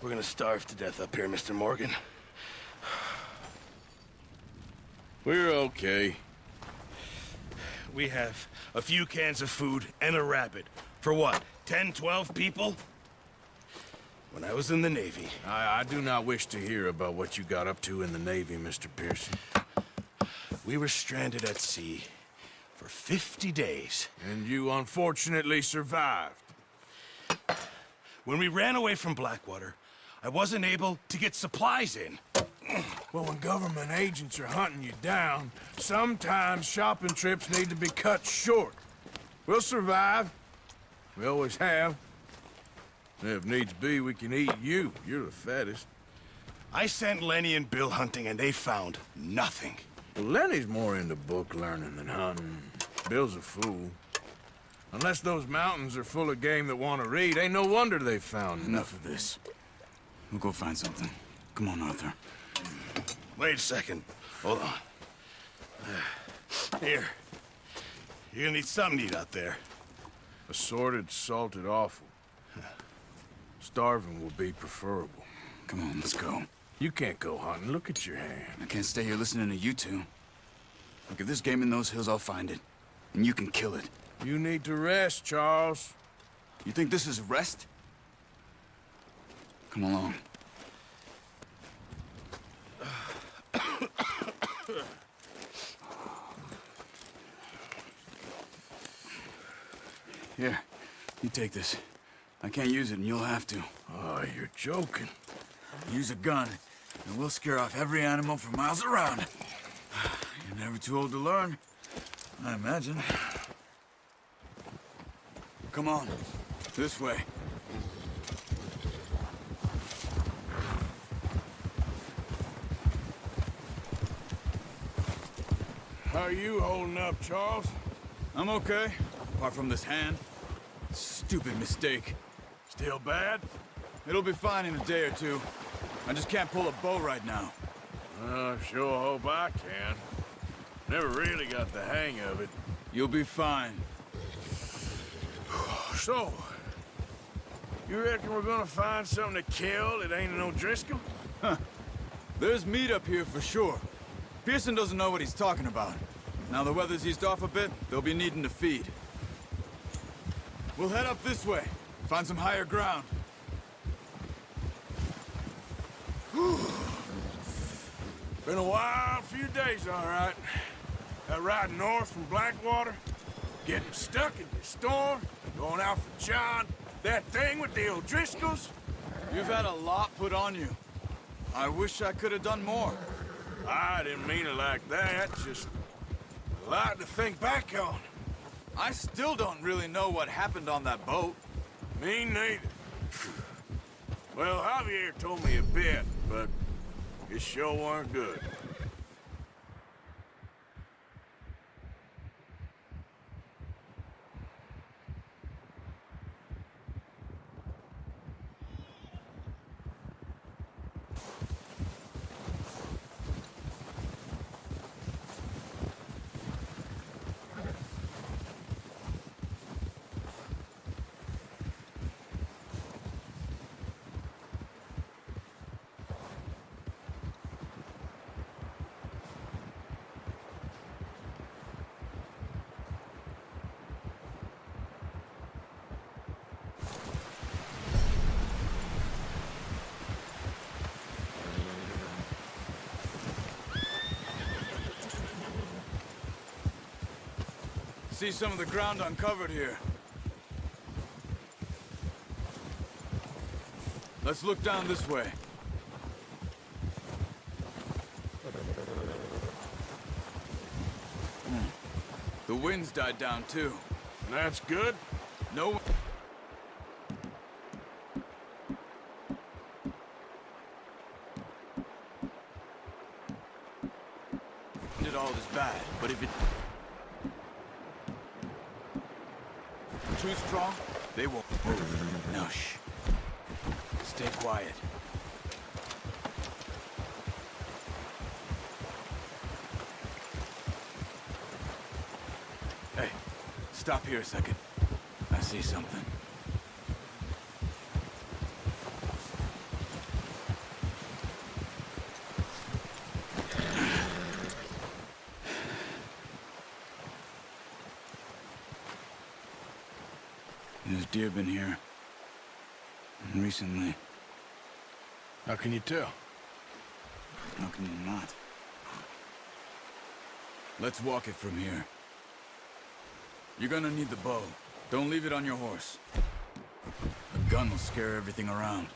We're gonna starve to death up here, Mr. Morgan. We're okay. We have a few cans of food and a rabbit. For what, 10, 12 people? When I was in the Navy... I do not wish to hear about what you got up to in the Navy, Mr. Pearson. We were stranded at sea for 50 days. And you unfortunately survived. When we ran away from Blackwater, I wasn't able to get supplies in. Well, when government agents are hunting you down, sometimes shopping trips need to be cut short. We'll survive. We always have. If needs be, we can eat you. You're the fattest. I sent Lenny and Bill hunting, and they found nothing. Well, Lenny's more into book learning than hunting. Bill's a fool. Unless those mountains are full of game that want to read, ain't no wonder they found Enough of this. We'll go find something. Come on, Arthur. Wait a second. Hold on. Here. You're gonna need something to eat out there. assorted, salted offal. Starving will be preferable. Come on, let's go. You can't go hunting. Look at your hand. I can't stay here listening to you two. Look, if there's game in those hills, I'll find it. And you can kill it. You need to rest, Charles. You think this is rest? Come along. Here, you take this. I can't use it, and you'll have to. Oh, you're joking. Use a gun, and we'll scare off every animal for miles around. You're never too old to learn, I imagine. Come on, this way. How are you holding up, Charles? I'm okay, apart from this hand. Stupid mistake. Still bad? It'll be fine in a day or two. I just can't pull a bow right now. Sure hope I can. Never really got the hang of it. You'll be fine. So, you reckon we're gonna find something to kill that ain't no Driscoll? There's meat up here for sure. Pearson doesn't know what he's talking about. Now the weather's eased off a bit, they'll be needing to feed. We'll head up this way, find some higher ground. Been a wild few days, all right. That ride north from Blackwater, getting stuck in the storm, going out for John, that thing with the O'Driscolls. You've had a lot put on you. I wish I could have done more. I didn't mean it like that, just a lot to think back on. I still don't really know what happened on that boat. Me neither. Well, Javier told me a bit, but it sure weren't good. See some of the ground uncovered here. Let's look down this way. The wind's died down too. That's good. No. It all is bad, but if it too strong, they won't move. No, shh. Stay quiet. Hey, stop here a second. I see something. deer been here? Recently. How can you tell? How can you not? Let's walk it from here. You're gonna need the bow. Don't leave it on your horse. The gun will scare everything around.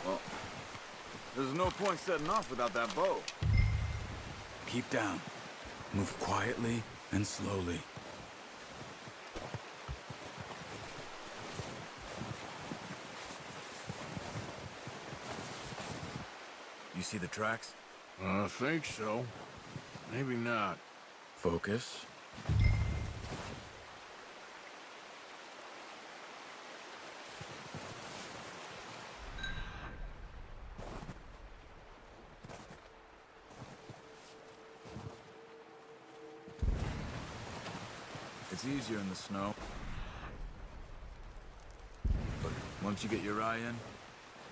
Well, there's no point setting off without that bow. Keep down. Move quietly and slowly. You see the tracks? I think so. Maybe not. Focus. It's easier in the snow. But once you get your eye in,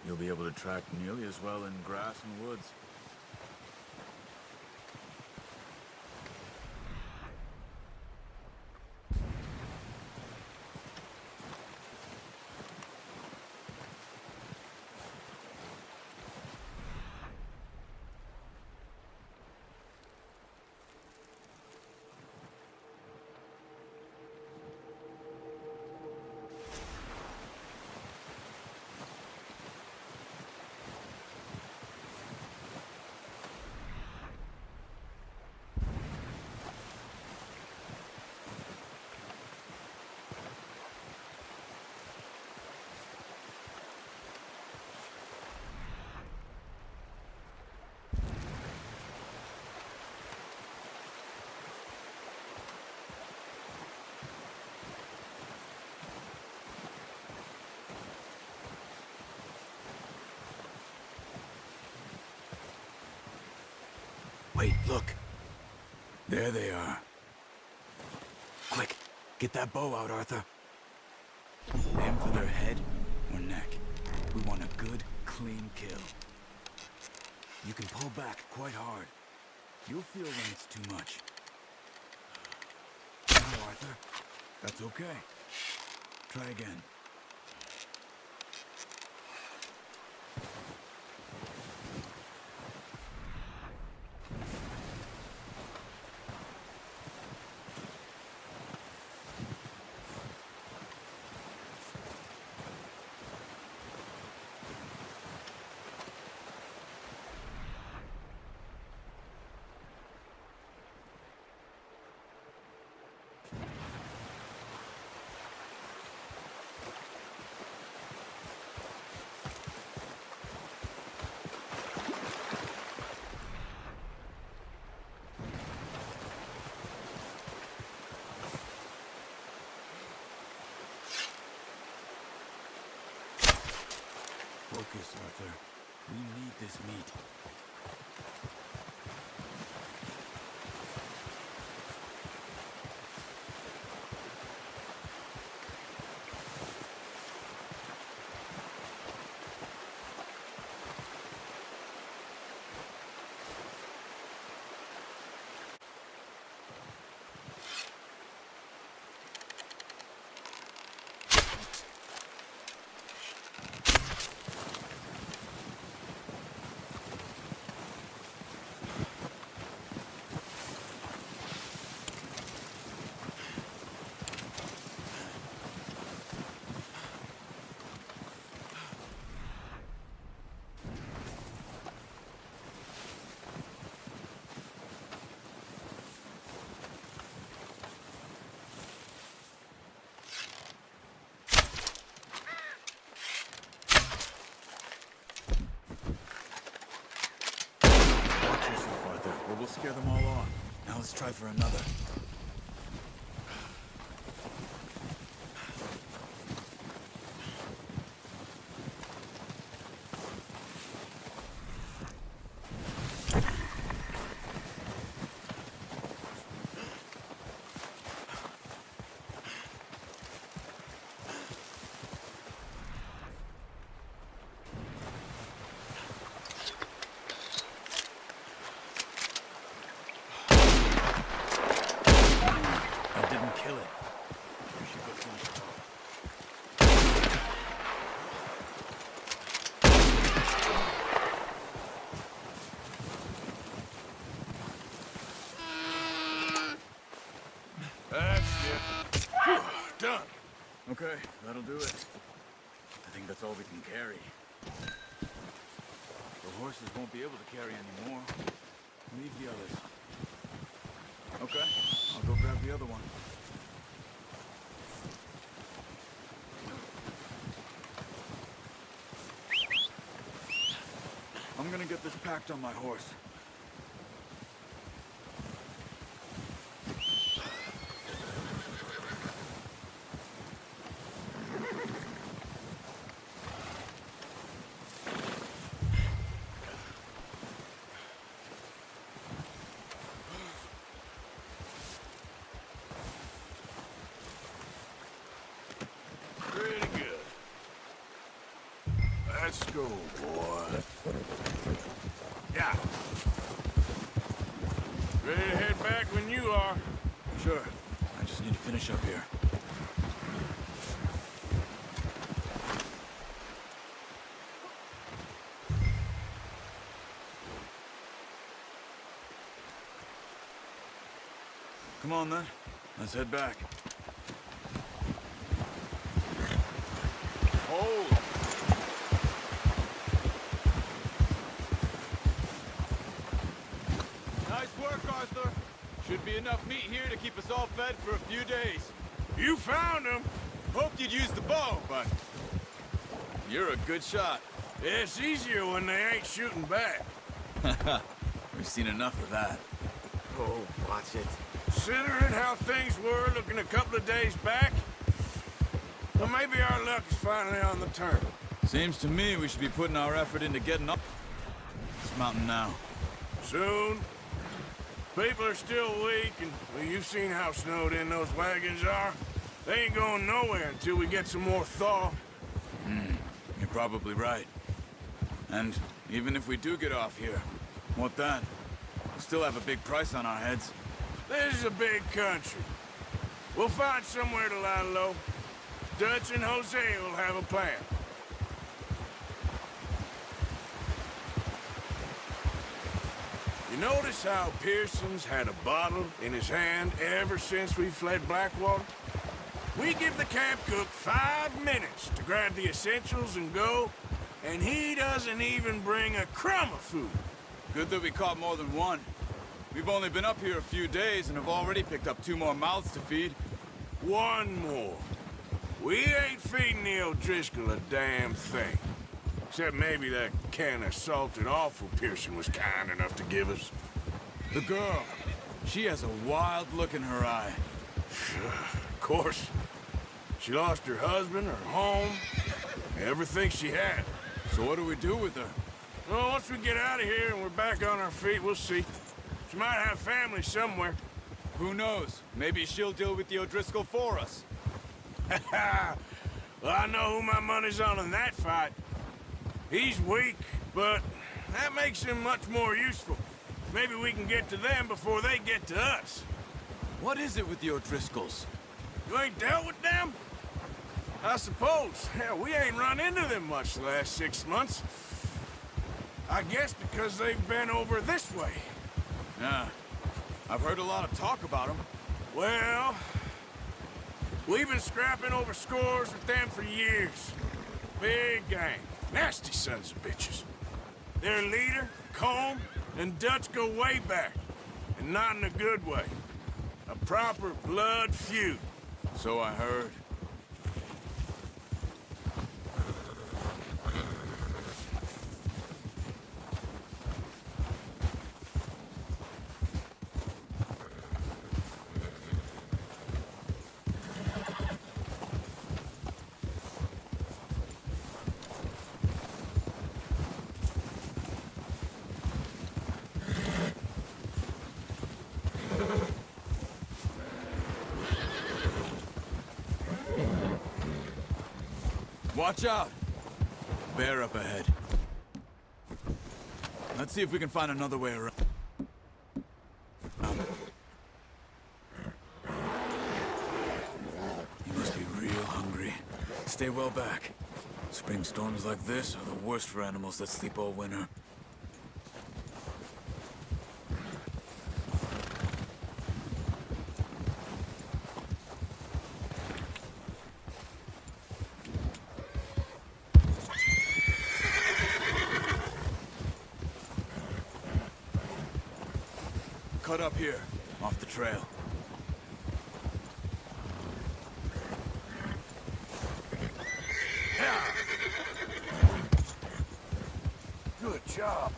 you'll be able to track nearly as well in grass and woods. Wait, look. There they are. Quick, get that bow out, Arthur. Aim for their head or neck. We want a good, clean kill. You can pull back quite hard. You'll feel when it's too much. No, Arthur. That's okay. Try again. Focus, Arthur. We need this meat. We'll scare them all off. Now let's try for another. Okay, that'll do it. I think that's all we can carry. The horses won't be able to carry any more. Leave the others. Okay, I'll go grab the other one. I'm gonna get this packed on my horse. Pretty good. Let's go, boy. Yeah. Ready to head back when you are. Sure. I just need to finish up here. Come on, then. Let's head back. Hold! Nice work, Arthur. Should be enough meat here to keep us all fed for a few days. You found him. Hoped you'd use the bow, but... You're a good shot. It's easier when they ain't shooting back. We've seen enough of that. Oh, watch it. Considering how things were looking a couple of days back, well, maybe our luck is finally on the turn. Seems to me we should be putting our effort into getting up this mountain now. Soon. People are still weak, and well, you've seen how snowed in those wagons are. They ain't going nowhere until we get some more thaw. You're probably right. And even if we do get off here, what then? We'll still have a big price on our heads. This is a big country. We'll find somewhere to lie low. Dutch and Jose will have a plan. You notice how Pearson's had a bottle in his hand ever since we fled Blackwater? We give the camp cook 5 minutes to grab the essentials and go, and he doesn't even bring a crumb of food. Good that we caught more than one. We've only been up here a few days and have already picked up 2 more mouths to feed. One more. We ain't feeding the O'Driscoll a damn thing. Except maybe that can of salted offal Pearson was kind enough to give us. The girl. She has a wild look in her eye. Of course. She lost her husband, her home, everything she had. So what do we do with her? Well, once we get out of here and we're back on our feet, we'll see. She might have family somewhere. Who knows? Maybe she'll deal with the O'Driscoll for us. Well, I know who my money's on in that fight. He's weak, but that makes him much more useful. Maybe we can get to them before they get to us. What is it with the O'Driscolls? You ain't dealt with them? I suppose. Hell, we ain't run into them much the last 6 months. I guess because they've been over this way. Yeah. I've heard a lot of talk about them. Well, we've been scrapping over scores with them for years. Big gang. Nasty sons of bitches. Their leader, Colm, and Dutch go way back. And not in a good way. A proper blood feud. So I heard. Watch out! Bear up ahead. Let's see if we can find another way around. You must be real hungry. Stay well back. Spring storms like this are the worst for animals that sleep all winter. cut up here, off the trail. Good job.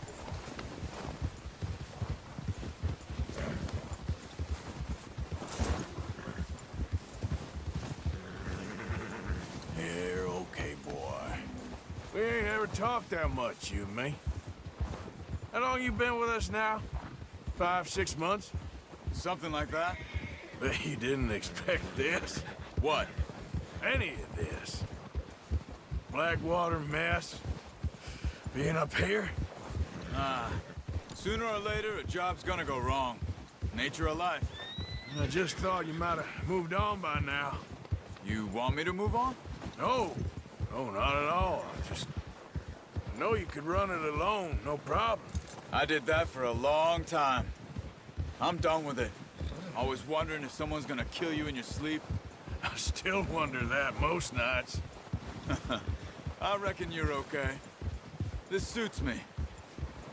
You're okay, boy. We ain't ever talked that much, you and me. How long you been with us now? 5, 6 months? Something like that? Bet you didn't expect this. What? Any of this. Blackwater mess. Being up here? Sooner or later, a job's gonna go wrong. Nature of life. I just thought you might have moved on by now. You want me to move on? No. No, not at all. I know you could run it alone, no problem. I did that for a long time. I'm done with it. Always wondering if someone's gonna kill you in your sleep. I still wonder that most nights. I reckon you're okay. This suits me.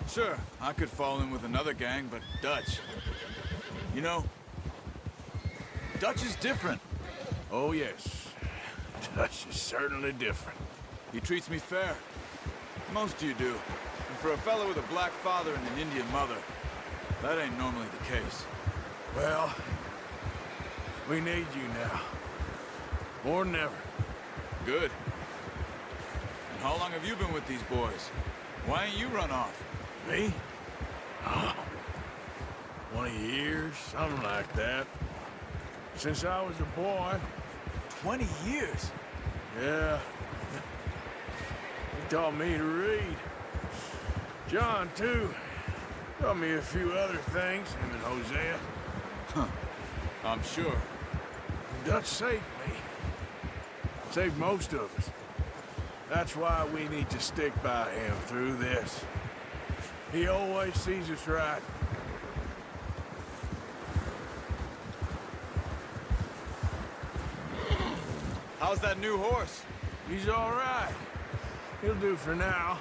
Sure, I could fall in with another gang, but Dutch... You know, Dutch is different. Oh, yes. Dutch is certainly different. He treats me fair. Most of you do. And for a fellow with a black father and an Indian mother, that ain't normally the case. Well, we need you now. More than ever. Good. And how long have you been with these boys? Why ain't you run off? Me? Oh, 20 years, something like that. Since I was a boy. 20 years? Yeah. He taught me to read. John, too. Taught me a few other things, him and Hosea. I'm sure. Dutch saved me. Saved most of us. That's why we need to stick by him through this. He always sees us right. How's that new horse? He's all right. He'll do for now.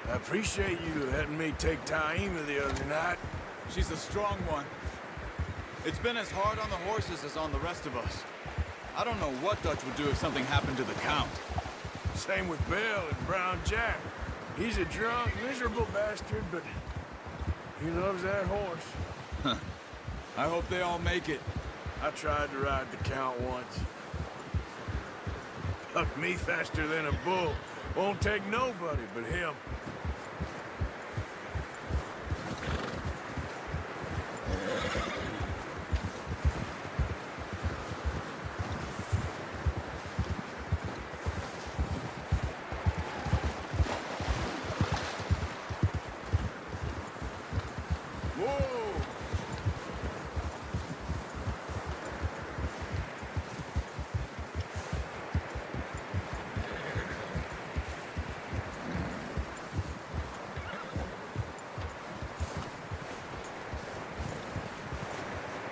I appreciate you letting me take Taima the other night. She's a strong one. It's been as hard on the horses as on the rest of us. I don't know what Dutch would do if something happened to the Count. Same with Bill and Brown Jack. He's a drunk, miserable bastard, but he loves that horse. I hope they all make it. I tried to ride the Count once. Bucked me faster than a bull. Won't take nobody but him.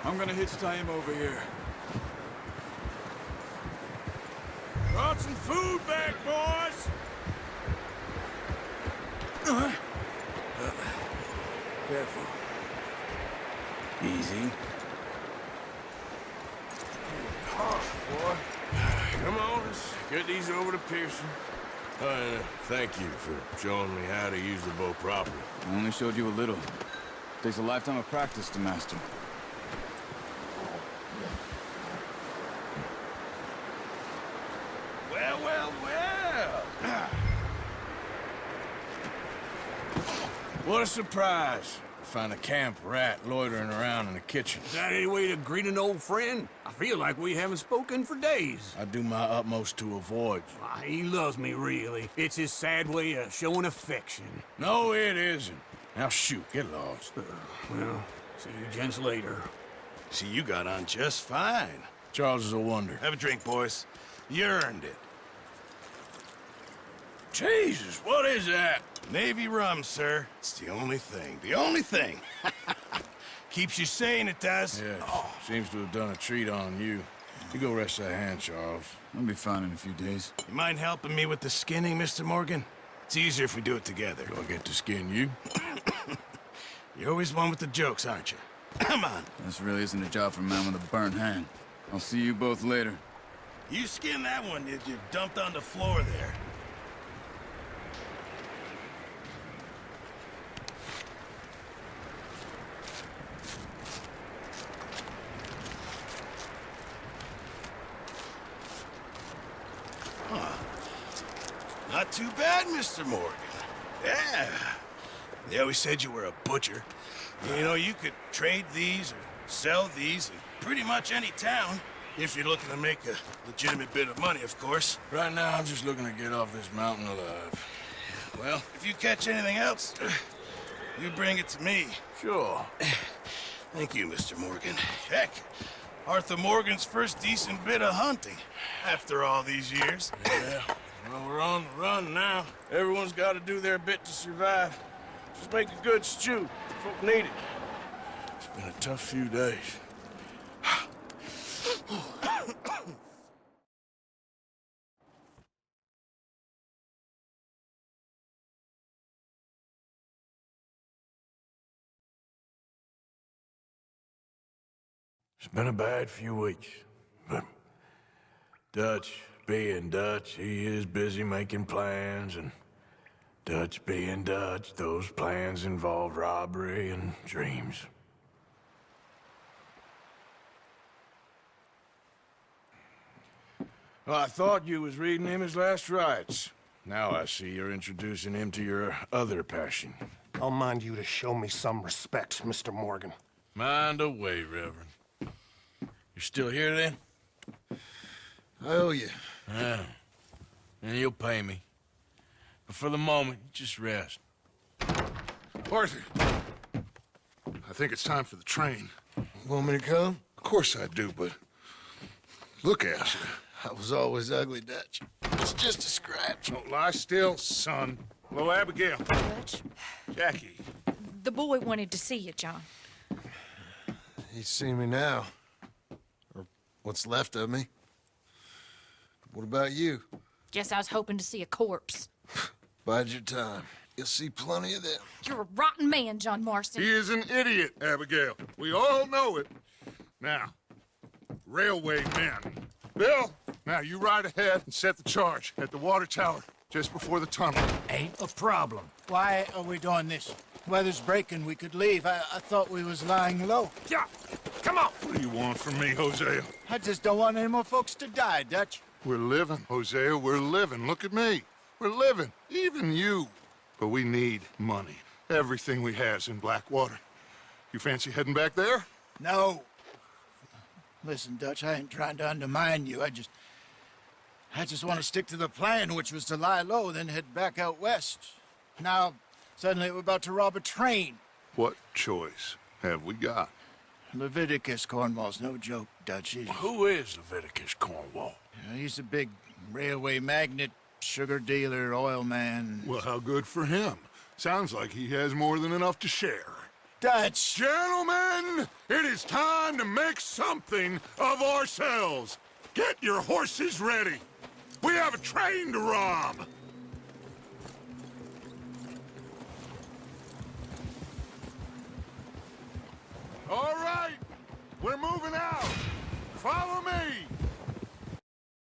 I'm gonna hitch Taima over here. Brought some food back, boys! Careful. Easy. Boy. Come on, let's get these over to Pearson. Thank you for showing me how to use the bow properly. I only showed you a little. Takes a lifetime of practice to master. Well, well, well! What a surprise. Find a camp rat loitering around in the kitchen. Is that any way to greet an old friend? I feel like we haven't spoken for days. I do my utmost to avoid you. Why, he loves me, really. It's his sad way of showing affection. No, it isn't. Now shoot, get lost. Well, see you gents later. See, you got on just fine. Charles is a wonder. Have a drink, boys. You earned it. Jesus, what is that? Navy rum, sir. It's the only thing. The only thing. Keeps you sane, it does. Yeah, seems to have done a treat on you. You go rest that hand, Charles. I'll be fine in a few days. You mind helping me with the skinning, Mr. Morgan? It's easier if we do it together. Do I get to skin you? You're always one with the jokes, aren't you? Come on. This really isn't a job for a man with a burnt hand. I'll see you both later. You skinned that one that you dumped on the floor there. Not too bad, Mr. Morgan. Yeah. They always said you were a butcher. You know, you could trade these or sell these in pretty much any town. If you're looking to make a legitimate bit of money, of course. Right now, I'm just looking to get off this mountain alive. Well, if you catch anything else, you bring it to me. Sure. Thank you, Mr. Morgan. Heck, Arthur Morgan's first decent bit of hunting after all these years. Yeah. Well, we're on the run now. Everyone's got to do their bit to survive. Just make a good stew. Folk need it. It's been a tough few days. It's been a bad few weeks, but Dutch being Dutch, he is busy making plans, and Dutch being Dutch, those plans involve robbery and dreams. Well, I thought you was reading him his last rites. Now I see you're introducing him to your other passion. I'll mind you to show me some respect, Mr. Morgan. Mind away, Reverend. You're still here, then? I owe you. Yeah. And you'll pay me. But for the moment, just rest. Arthur, I think it's time for the train. Want me to come? Of course I do, but look at you. I was always ugly, Dutch. It's just a scratch. Don't lie still, son. Hello, Abigail. Dutch, Jackie. the boy wanted to see you, John. He's seen me now. Or what's left of me. What about you? Guess I was hoping to see a corpse. Bide your time. You'll see plenty of them. You're a rotten man, John Marston. He is an idiot, Abigail. We all know it. Now, railway men. Bill, now you ride ahead and set the charge at the water tower just before the tunnel. Ain't a problem. Why are we doing this? Weather's breaking. We could leave. I thought we was lying low. Yeah, come on. What do you want from me, Hosea? I just don't want any more folks to die, Dutch. We're living, Hosea. We're living. Look at me. We're living. Even you. But we need money. Everything we has in Blackwater. You fancy heading back there? No. Listen, Dutch, I ain't trying to undermine you. I just want to stick to the plan, which was to lie low, then head back out west. Now, suddenly we're about to rob a train. What choice have we got? Leviticus Cornwall's no joke, Dutch. Who is Leviticus Cornwall? He's a big railway magnate, sugar dealer, oil man. Well, how good for him. Sounds like he has more than enough to share. Dutch! Gentlemen, it is time to make something of ourselves. Get your horses ready. We have a train to rob. All right, we're moving out. Follow me.